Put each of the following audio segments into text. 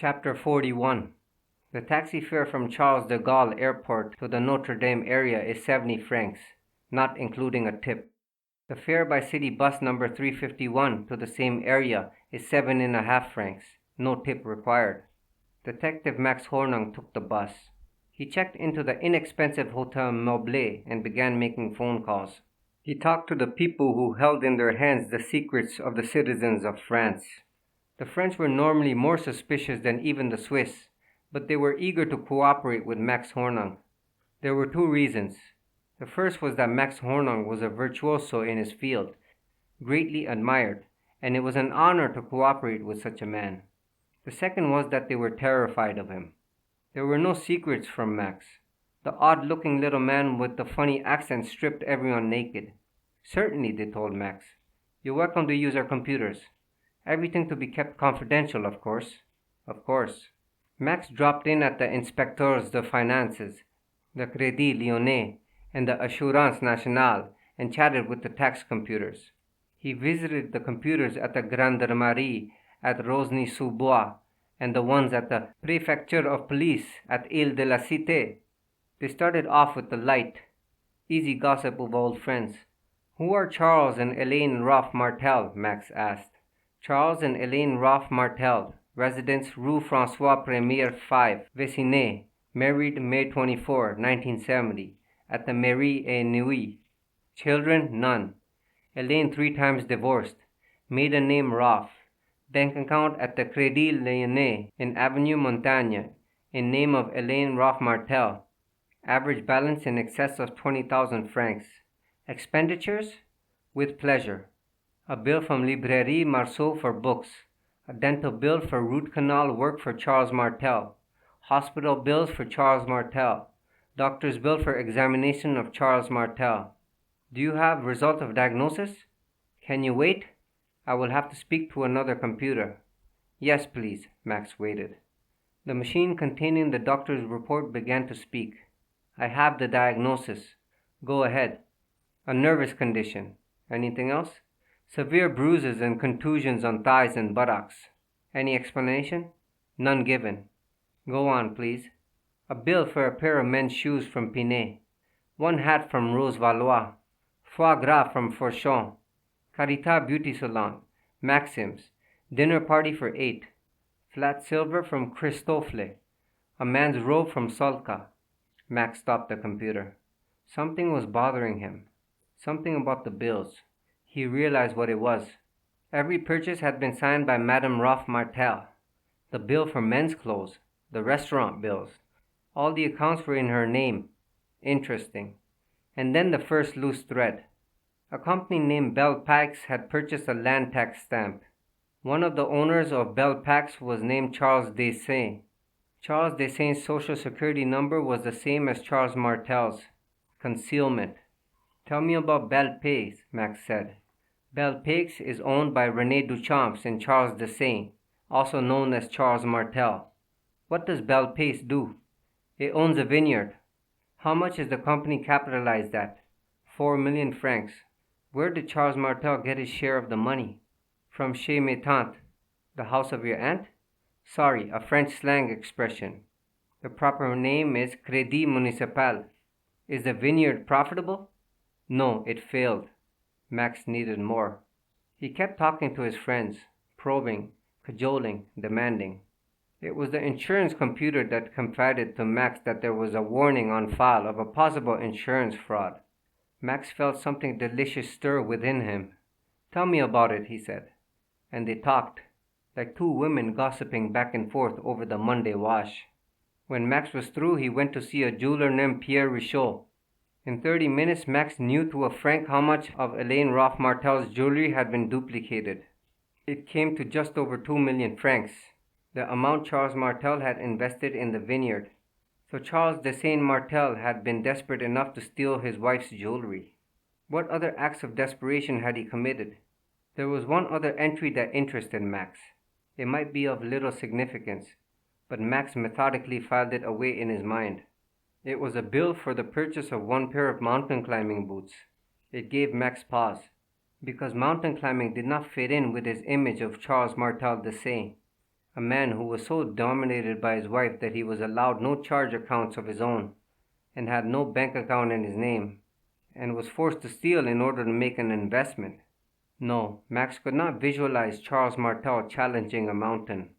Chapter 41. The taxi fare from Charles de Gaulle Airport to the Notre Dame area is 70 francs, not including a tip. The fare by city bus number 351 to the same area is 7.5 francs, no tip required. Detective Max Hornung took the bus. He checked into the inexpensive Hotel Meublé and began making phone calls. He talked to the people who held in their hands the secrets of the citizens of France. The French were normally more suspicious than even the Swiss, but they were eager to cooperate with Max Hornung. There were two reasons. The first was that Max Hornung was a virtuoso in his field, greatly admired, and it was an honor to cooperate with such a man. The second was that they were terrified of him. There were no secrets from Max. The odd-looking little man with the funny accent stripped everyone naked. Certainly, they told Max. You're welcome to use our computers. Everything to be kept confidential, of course. Of course. Max dropped in at the Inspecteurs de Finances, the Crédit Lyonnais, and the Assurance Nationale and chatted with the tax computers. He visited the computers at the Gendarmerie at Rosny-sous-Bois and the ones at the Préfecture of Police at Ile de la Cité. They started off with the light, easy gossip of old friends. Who are Charles and Hélène Roffe-Martel? Max asked. Charles and Hélène Roffe-Martel, residence Rue François Premier 5, Vésinet, married May 24, 1970, at the Mairie et Nuit. Children, none. Hélène 3 times divorced. Maiden name Roffe. Bank account at the Crédit Lyonnais in Avenue Montaigne, in name of Hélène Roffe-Martel. Average balance in excess of 20,000 francs. Expenditures? With pleasure. A bill from Librairie Marceau for books. A dental bill for root canal work for Charles Martel. Hospital bills for Charles Martel. Doctor's bill for examination of Charles Martel. Do you have result of diagnosis? Can you wait? I will have to speak to another computer. Yes, please. Max waited. The machine containing the doctor's report began to speak. I have the diagnosis. Go ahead. A nervous condition. Anything else? Severe bruises and contusions on thighs and buttocks. Any explanation? None given. Go on, please. A bill for a pair of men's shoes from Pinet. 1 hat from Rose Valois. Foie gras from Fourchon. Carita Beauty Salon. Maxim's. Dinner party for 8. Flat silver from Christofle. A man's robe from Solka. Max stopped the computer. Something was bothering him. Something about the bills. He realized what it was. Every purchase had been signed by Madame Roffe-Martel. The bill for men's clothes, the restaurant bills. All the accounts were in her name. Interesting. And then the first loose thread. A company named Belle Pax had purchased a land tax stamp. One of the owners of Belle Pax was named Charles Deceit. Charles Desaint's social security number was the same as Charles Martel's. Concealment. Tell me about Belle Pax, Max said. Belle Pax is owned by René Duchamps and Charles Desaint, also known as Charles Martel. What does Belle Pax do? It owns a vineyard. How much is the company capitalized at? 4 million francs. Where did Charles Martel get his share of the money? From chez mes tantes. The house of your aunt? Sorry, a French slang expression. The proper name is Crédit Municipal. Is the vineyard profitable? No, it failed. Max needed more. He kept talking to his friends, probing, cajoling, demanding. It was the insurance computer that confided to Max that there was a warning on file of a possible insurance fraud. Max felt something delicious stir within him. Tell me about it, he said. And they talked, like two women gossiping back and forth over the Monday wash. When Max was through, he went to see a jeweler named Pierre Richaud. In 30 minutes, Max knew to a franc how much of Hélène Roffe-Martel's jewelry had been duplicated. It came to just over 2 million francs, the amount Charles Martel had invested in the vineyard. So Charles Desaint Martel had been desperate enough to steal his wife's jewelry. What other acts of desperation had he committed? There was one other entry that interested Max. It might be of little significance, but Max methodically filed it away in his mind. It was a bill for the purchase of 1 pair of mountain climbing boots. It gave Max pause, because mountain climbing did not fit in with his image of Charles Martel Desaint. a man who was so dominated by his wife that he was allowed no charge accounts of his own and had no bank account in his name, and was forced to steal in order to make an investment. No, Max could not visualize Charles Martel challenging a mountain.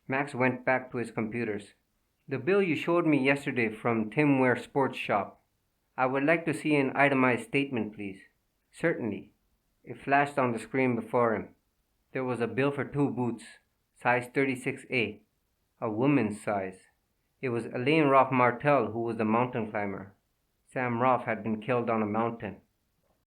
Max went back to his computers. The bill you showed me yesterday from Tim Ware Sports Shop. I would like to see an itemized statement, please. Certainly. It flashed on the screen before him. There was a bill for 2 boots, size 36A, a woman's size. It was Hélène Roffe-Martel who was the mountain climber. Sam Roff had been killed on a mountain.